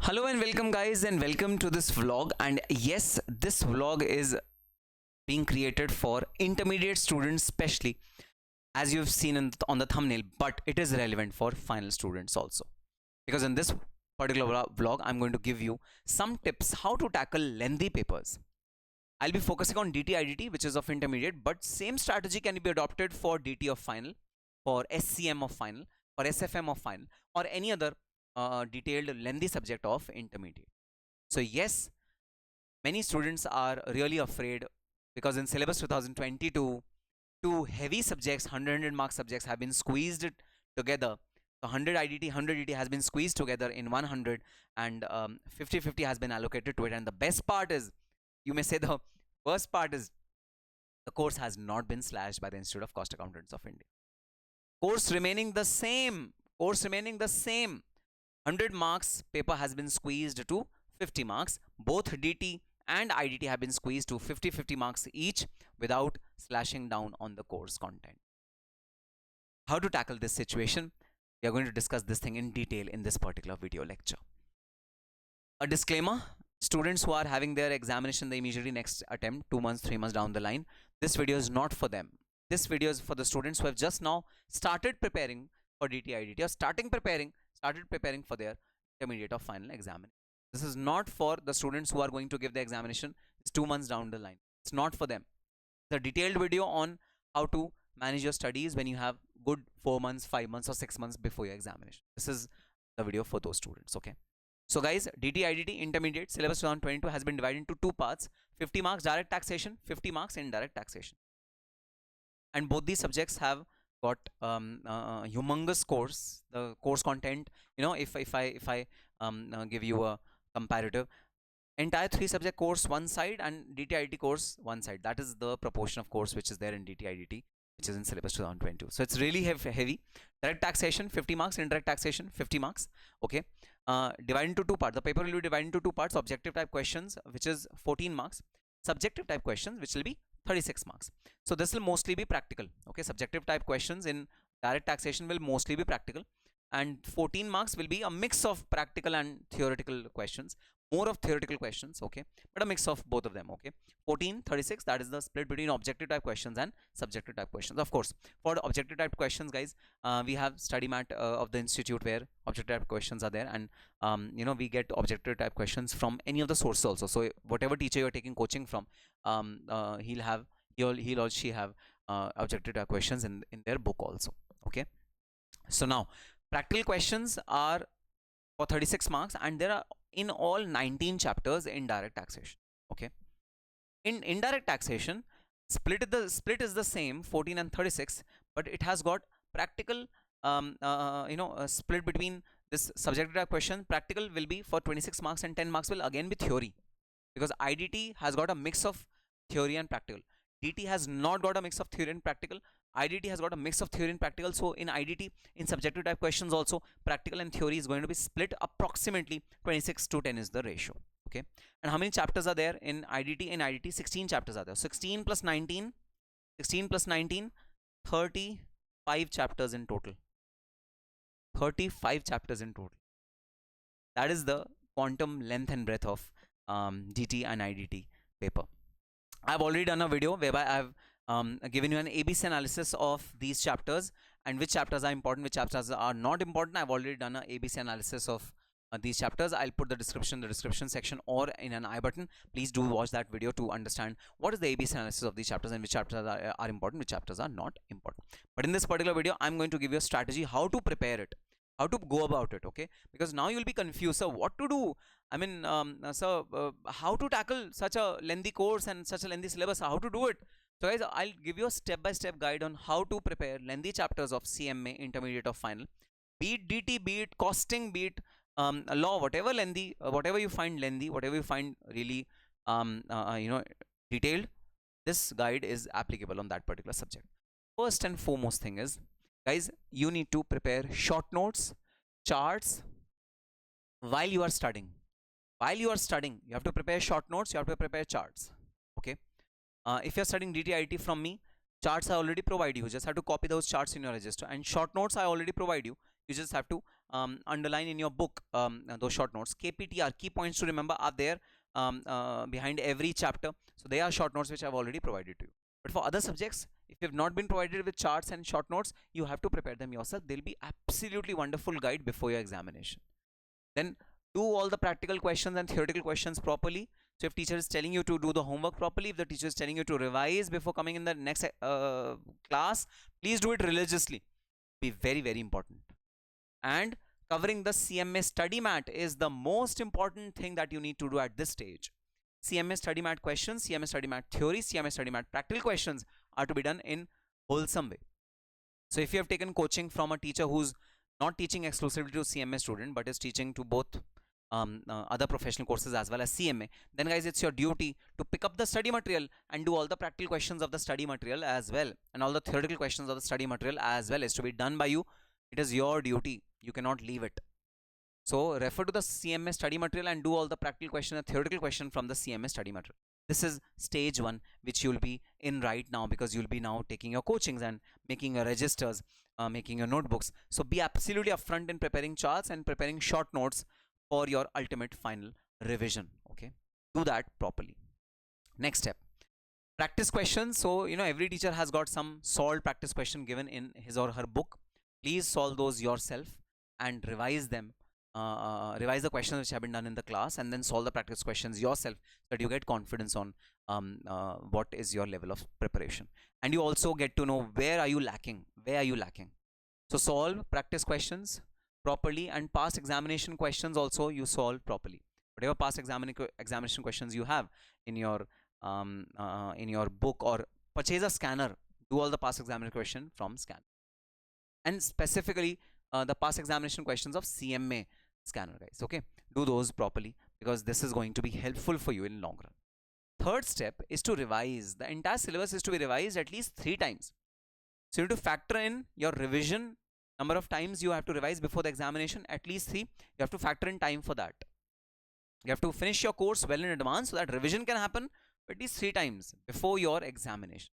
Hello and welcome guys, and welcome to this vlog. And yes, this vlog is being created for intermediate students especially, as you've seen on the thumbnail, but it is relevant for final students also, because in this particular vlog I'm going to give you some tips how to tackle lengthy papers. I'll be focusing on DT IDT, which is of intermediate, but same strategy can be adopted for DT of final, for SCM of final, or SFM of final, or any other detailed lengthy subject of intermediate. So yes, many students are really afraid because in syllabus 2022, two heavy subjects, 100 mark subjects have been squeezed together. So 100 IDT, 100 DT has been squeezed together in 100, and 50-50 has been allocated to it. And the best part is, you may say the worst part is, the course has not been slashed by the Institute of Cost Accountants of India. Course remaining the same. 100 marks paper has been squeezed to 50 marks. Both DT and IDT have been squeezed to 50-50 marks each without slashing down on the course content. How to tackle this situation? We are going to discuss this thing in detail in this particular video lecture. A disclaimer: students who are having their examination the immediately next attempt, 2 months, 3 months down the line, this video is not for them. This video is for the students who have just now started preparing for DT IDT, or started preparing for their intermediate or final examination. This is not for the students who are going to give the examination. It's 2 months down the line. It's not for them. The detailed video on how to manage your studies when you have good 4 months, 5 months, or 6 months before your examination. This is the video for those students. Okay. So guys, DT IDT intermediate syllabus 2022 has been divided into 2 parts: 50 marks direct taxation, 50 marks indirect taxation. And both these subjects have got humongous course. The course content, you know, if I give you a comparative, entire 3 subject course one side and DT IDT course one side. That is the proportion of course which is there in DT IDT, which is in syllabus 2022. So it's really heavy. Direct taxation 50 marks, indirect taxation 50 marks. Okay, divided into 2 parts. The paper will be divided into 2 parts: objective type questions, which is 14 marks; subjective type questions, which will be 36 marks. So this will mostly be practical. Okay, subjective type questions in direct taxation will mostly be practical, and 14 marks will be a mix of practical and theoretical questions, more of theoretical questions. Okay, but a mix of both of them. Okay, 14-36, that is the split between objective type questions and subjective type questions. Of course, for the objective type questions, guys, we have study mat of the institute where objective type questions are there, and you know, we get objective type questions from any of the sources also. So whatever teacher you're taking coaching from, he'll or she have objective type questions in their book also. Okay, so now practical questions are for 36 marks, and there are in all 19 chapters in direct taxation. Okay, in indirect taxation, split is the same, 14 and 36, but it has got practical split between this subjective type question. Practical will be for 26 marks, and 10 marks will again be theory, because IDT has got a mix of theory and practical. DT has not got a mix of theory and practical. IDT has got a mix of theory and practical. So in IDT, in subjective type questions also, practical and theory is going to be split approximately 26-10 is the ratio. Okay, and how many chapters are there in IDT? In IDT, 16 chapters are there. 16 plus 19, 35 chapters in total. 35 chapters in total. That is the quantum length and breadth of DT and IDT paper. I've already done a video whereby I've given you an ABC analysis of these chapters and which chapters are important, which chapters are not important. I've already done an ABC analysis of these chapters. I'll put the description in the description section or in an I button. Please do watch that video to understand what is the ABC analysis of these chapters and which chapters are important, which chapters are not important. But in this particular video, I'm going to give you a strategy how to prepare it, how to go about it. Okay, because now you'll be confused, so what to do? I mean, how to tackle such a lengthy course and such a lengthy syllabus, how to do it? So guys, I'll give you a step-by-step guide on how to prepare lengthy chapters of CMA Intermediate or Final, be it DT, be it costing, be it law, whatever lengthy, whatever you find lengthy, whatever you find really detailed, this guide is applicable on that particular subject. First and foremost thing is, guys, you need to prepare short notes, charts while you are studying. While you are studying, you have to prepare short notes, you have to prepare charts. Okay, if you're studying DT IDT from me, charts I already provide you. You just have to copy those charts in your register, and short notes I already provide you. You just have to underline in your book those short notes. KPTR, key points to remember, are there behind every chapter. So they are short notes which I've already provided to you. But for other subjects, if you have not been provided with charts and short notes, you have to prepare them yourself. They'll be absolutely wonderful guide before your examination. Then do all the practical questions and theoretical questions properly. So if teacher is telling you to do the homework properly, if the teacher is telling you to revise before coming in the next class, please do it religiously. Be very, very important. And covering the CMA study mat is the most important thing that you need to do at this stage. CMA study mat questions, CMA study mat theory, CMA study mat practical questions are to be done in wholesome way. So if you have taken coaching from a teacher who's not teaching exclusively to CMA student but is teaching to both other professional courses as well as CMA, then guys, it's your duty to pick up the study material and do all the practical questions of the study material as well, and all the theoretical questions of the study material as well is to be done by you. It is your duty. You cannot leave it. So refer to the CMA study material and do all the practical question and theoretical question from the CMA study material. This is stage 1 which you'll be in right now, because you'll be now taking your coachings and making your registers, making your notebooks. So be absolutely upfront in preparing charts and preparing short notes for your ultimate final revision. Okay, do that properly. Next step, practice questions. So every teacher has got some solved practice question given in his or her book. Please solve those yourself and revise them. Revise the questions which have been done in the class and then solve the practice questions yourself, so that you get confidence on what is your level of preparation, and you also get to know where are you lacking. So solve practice questions properly, and past examination questions also you solve properly. Whatever past examination questions you have in your book, or purchase a scanner, do all the past examination question from scanner, and specifically the past examination questions of CMA scanner, guys. Okay, do those properly, because this is going to be helpful for you in long run. Third step is to revise. The entire syllabus is to be revised at least 3 times. So you need to factor in your revision number of times you have to revise before the examination, at least 3. You have to factor in time for that. You have to finish your course well in advance so that revision can happen at least 3 times before your examination.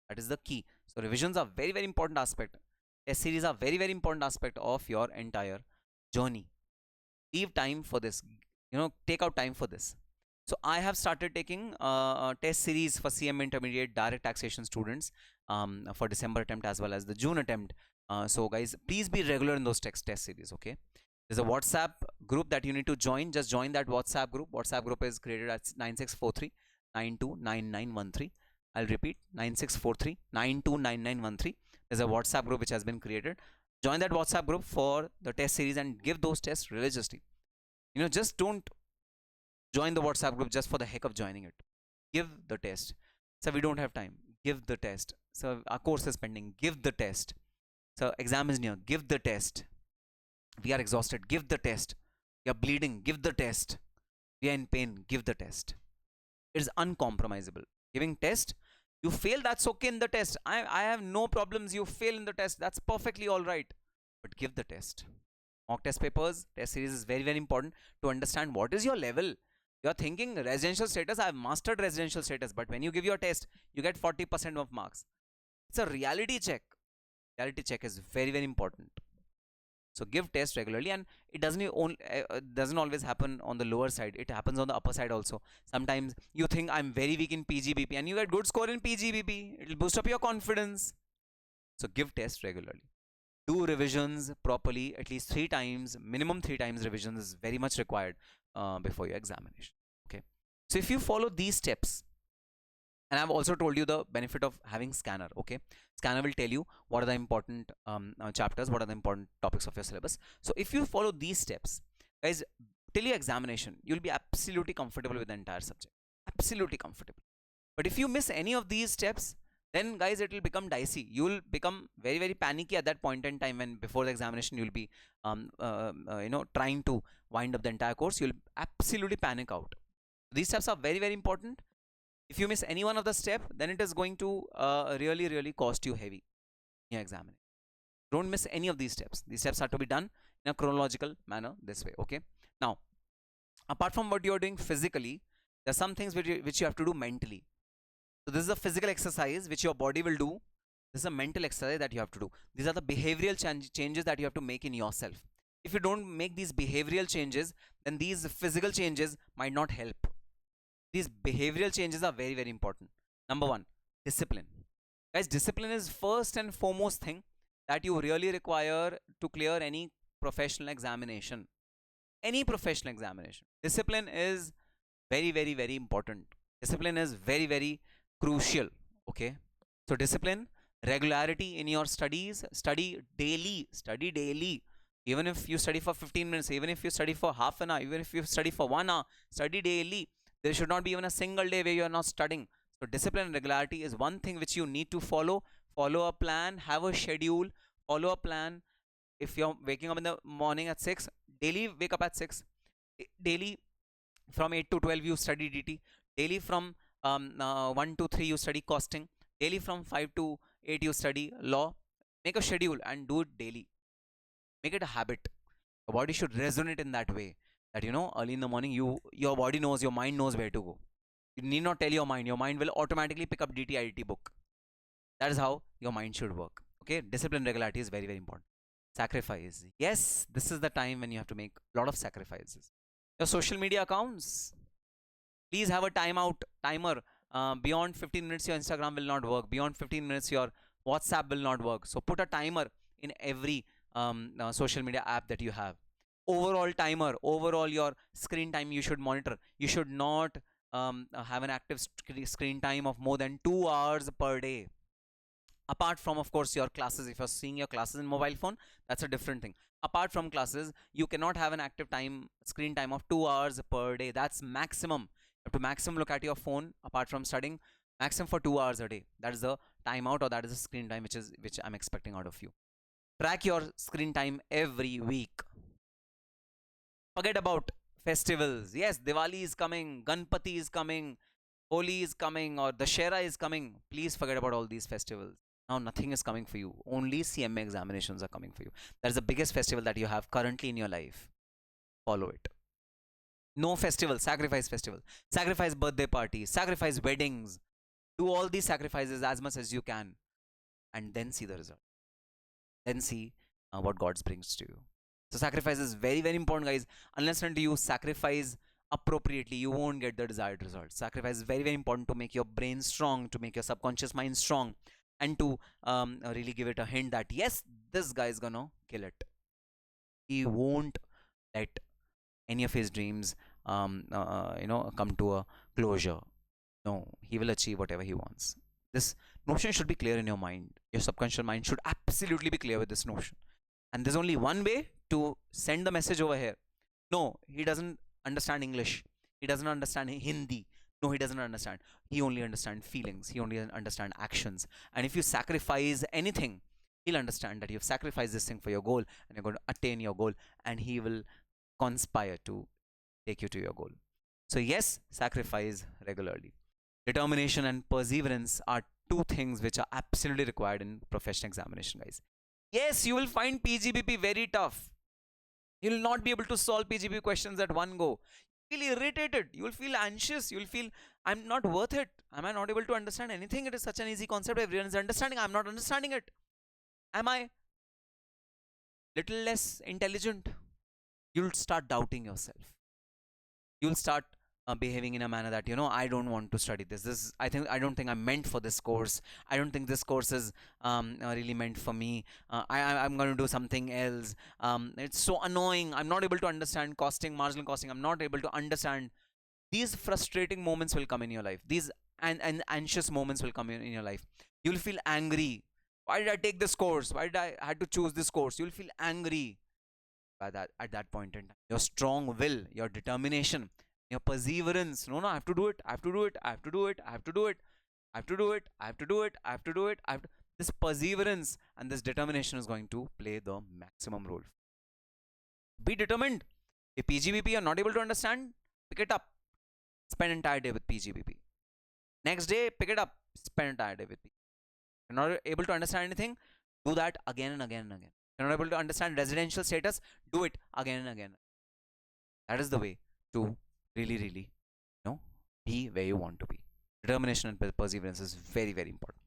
That is the key. So revisions are very, very important aspect. Test series are very, very important aspect of your entire journey. Leave time for this. Take out time for this. So I have started taking test series for CMA Intermediate direct taxation students for December attempt as well as the June attempt. So guys, please be regular in those test series. Okay, there's a WhatsApp group that you need to join. Just join that WhatsApp group. WhatsApp group is created at 9643 929913. I'll repeat, 9643 929913. There's a WhatsApp group which has been created. Join that WhatsApp group for the test series and give those tests religiously. Just don't join the WhatsApp group just for the heck of joining it. Give the test. So we don't have time. Give the test. So our course is pending. Give the test. So exam is near. Give the test. We are exhausted. Give the test. We are bleeding. Give the test. We are in pain. Give the test. It is uncompromisable. Giving test. You fail, that's okay in the test. I have no problems. You fail in the test. That's perfectly all right. But give the test. Mock test papers, test series is very, very important to understand what is your level. You are thinking residential status, I have mastered residential status. But when you give your test, you get 40% of marks. It's a reality check. Reality check is very, very important. So give test regularly, and it doesn't always happen on the lower side. It happens on the upper side also. Sometimes you think I'm very weak in PGBP and you get good score in PGBP. It will boost up your confidence. So give test regularly. Do revisions properly at least 3 times. Minimum 3 times revision is very much required before your examination. Okay. So if you follow these steps, and I've also told you the benefit of having scanner. Okay, scanner will tell you what are the important chapters, what are the important topics of your syllabus. So if you follow these steps, guys, till your examination, you'll be absolutely comfortable with the entire subject. Absolutely comfortable. But if you miss any of these steps, then guys, it will become dicey. You will become very, very panicky at that point in time, when before the examination you'll be trying to wind up the entire course. You'll absolutely panic out. These steps are very, very important. If you miss any one of the step, then it is going to really, really cost you heavy in your examination. Don't miss any of these steps. These steps are to be done in a chronological manner this way. Okay. Now, apart from what you are doing physically, there are some things which you have to do mentally. So this is a physical exercise which your body will do. This is a mental exercise that you have to do. These are the behavioral changes that you have to make in yourself. If you don't make these behavioral changes, then these physical changes might not help. These behavioral changes are very, very important. Number one, discipline. Guys, discipline is first and foremost thing that you really require to clear any professional examination. Any professional examination. Discipline is very, very, very important. Discipline is very, very crucial. Okay. So discipline, regularity in your studies, study daily. Even if you study for 15 minutes, even if you study for half an hour, even if you study for 1 hour, study daily. There should not be even a single day where you are not studying. So discipline and regularity is one thing which you need to follow. Follow a plan, have a schedule, follow a plan. If you're waking up in the morning at 6, daily wake up at 6. Daily from 8 to 12 you study DT. Daily from 1 to 3 you study costing. Daily from 5 to 8 you study law. Make a schedule and do it daily. Make it a habit. Your body should resonate in that way, that early in the morning your body knows, your mind knows where to go. You need not tell your mind will automatically pick up DT IDT book. That is how your mind should work. Okay, discipline, regularity is very, very important. Sacrifice, yes, this is the time when you have to make a lot of sacrifices. Your social media accounts, please have a timer. Beyond 15 minutes your Instagram will not work. Beyond 15 minutes your WhatsApp will not work. So put a timer in every social media app that you have. Overall timer, overall your screen time you should monitor. You should not have an active screen time of more than 2 hours per day. Apart from, of course, your classes. If you're seeing your classes in mobile phone, that's a different thing. Apart from classes, you cannot have an active screen time of 2 hours per day. That's maximum. You have to maximum look at your phone apart from studying, maximum for 2 hours a day. That is the timeout, or that is the screen time which I'm expecting out of you. Track your screen time every week. Forget about festivals. Yes, Diwali is coming, Ganpati is coming, Holi is coming, or Dashera is coming. Please forget about all these festivals. Now nothing is coming for you. Only CMA examinations are coming for you. That is the biggest festival that you have currently in your life. Follow it. No festival, sacrifice festival. Sacrifice birthday parties, sacrifice weddings. Do all these sacrifices as much as you can, and then see the result. Then see what God brings to you. So sacrifice is very, very important, guys. Unless and until you sacrifice appropriately, you won't get the desired result. Sacrifice is very, very important to make your brain strong, to make your subconscious mind strong, and to really give it a hint that yes, this guy is gonna kill it. He won't let any of his dreams come to a closure. No, he will achieve whatever he wants. This notion should be clear in your mind. Your subconscious mind should absolutely be clear with this notion. And there's only one way to send the message over here. No, he doesn't understand English. He doesn't understand Hindi. No, he doesn't understand. He only understands feelings. He only understands actions. And if you sacrifice anything, he'll understand that you've sacrificed this thing for your goal, and you're going to attain your goal, and he will conspire to take you to your goal. So yes, sacrifice regularly. Determination and perseverance are two things which are absolutely required in professional examination, guys. Yes, you will find PGBP very tough. You will not be able to solve PGBP questions at one go. You will feel irritated. You will feel anxious. You will feel, I'm not worth it. Am I not able to understand anything? It is such an easy concept. Everyone is understanding. I'm not understanding it. Am I little less intelligent? You'll start doubting yourself. You'll start behaving in a manner that I don't want to study this. I don't think I'm meant for this course. I don't think this course is really meant for me. I'm going to do something else. It's so annoying. I'm not able to understand costing, marginal costing. I'm not able to understand. These frustrating moments will come in your life. These and anxious moments will come in your life. You'll feel angry. Why did I take this course? Why did I had to choose this course? You'll feel angry by that at that point in time. Your strong will, your determination, your perseverance. No, I have to do it. I have to do it. I have to do it. I have to do it. I have to do it. I have to do it. I have to do it. This perseverance and this determination is going to play the maximum role. Be determined. If PGBP you're not able to understand, pick it up. Spend entire day with PGBP. Next day, pick it up. Spend entire day with PGBP. If you're not able to understand anything, do that again and again and again. If you're not able to understand residential status, do it again and again. That is the way to really be where you want to be. Determination and perseverance is very, very important.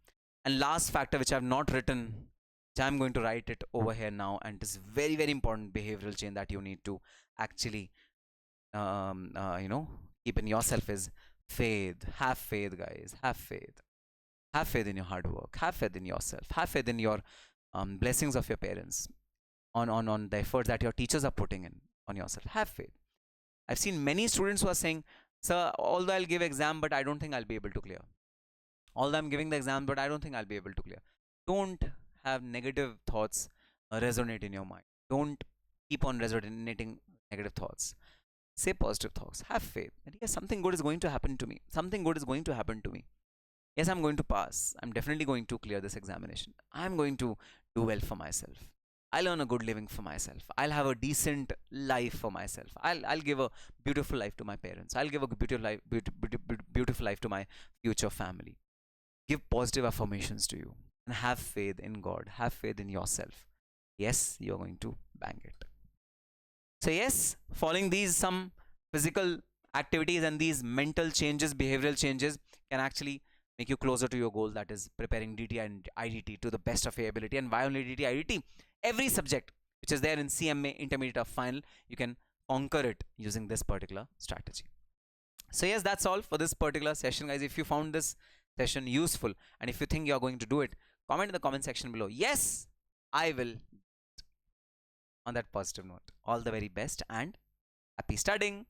And last factor which I have not written, which which I'm going to write it over here now, and it's very, very important behavioral change that you need to actually, you know, keep in yourself is faith. Have faith, guys. Have faith. Have faith in your hard work. Have faith in yourself. Have faith in your blessings of your parents, on the efforts that your teachers are putting in on yourself. Have faith. I've seen many students who are saying, "Sir, although I'll give exam, but I don't think I'll be able to clear. Although I'm giving the exam, but I don't think I'll be able to clear." Don't have negative thoughts resonate in your mind. Don't keep on resonating negative thoughts. Say positive thoughts. Have faith that yes, something good is going to happen to me. Something good is going to happen to me. Yes, I'm going to pass. I'm definitely going to clear this examination. I'm going to do well for myself. I'll earn a good living for myself. I'll have a decent life for myself. I'll give a beautiful life to my parents. I'll give a beautiful life to my future family. Give positive affirmations to you and have faith in God. Have faith in yourself. Yes, you're going to bang it. So yes, following these some physical activities and these mental changes, behavioral changes can actually make you closer to your goal, that is preparing DT and IDT to the best of your ability. And why only DT, IDT? Every subject which is there in CMA Intermediate or Final, you can conquer it using this particular strategy. So yes, that's all for this particular session, guys. If you found this session useful and if you think you're going to do it, comment in the comment section below. Yes, I will. On that positive note, all the very best and happy studying.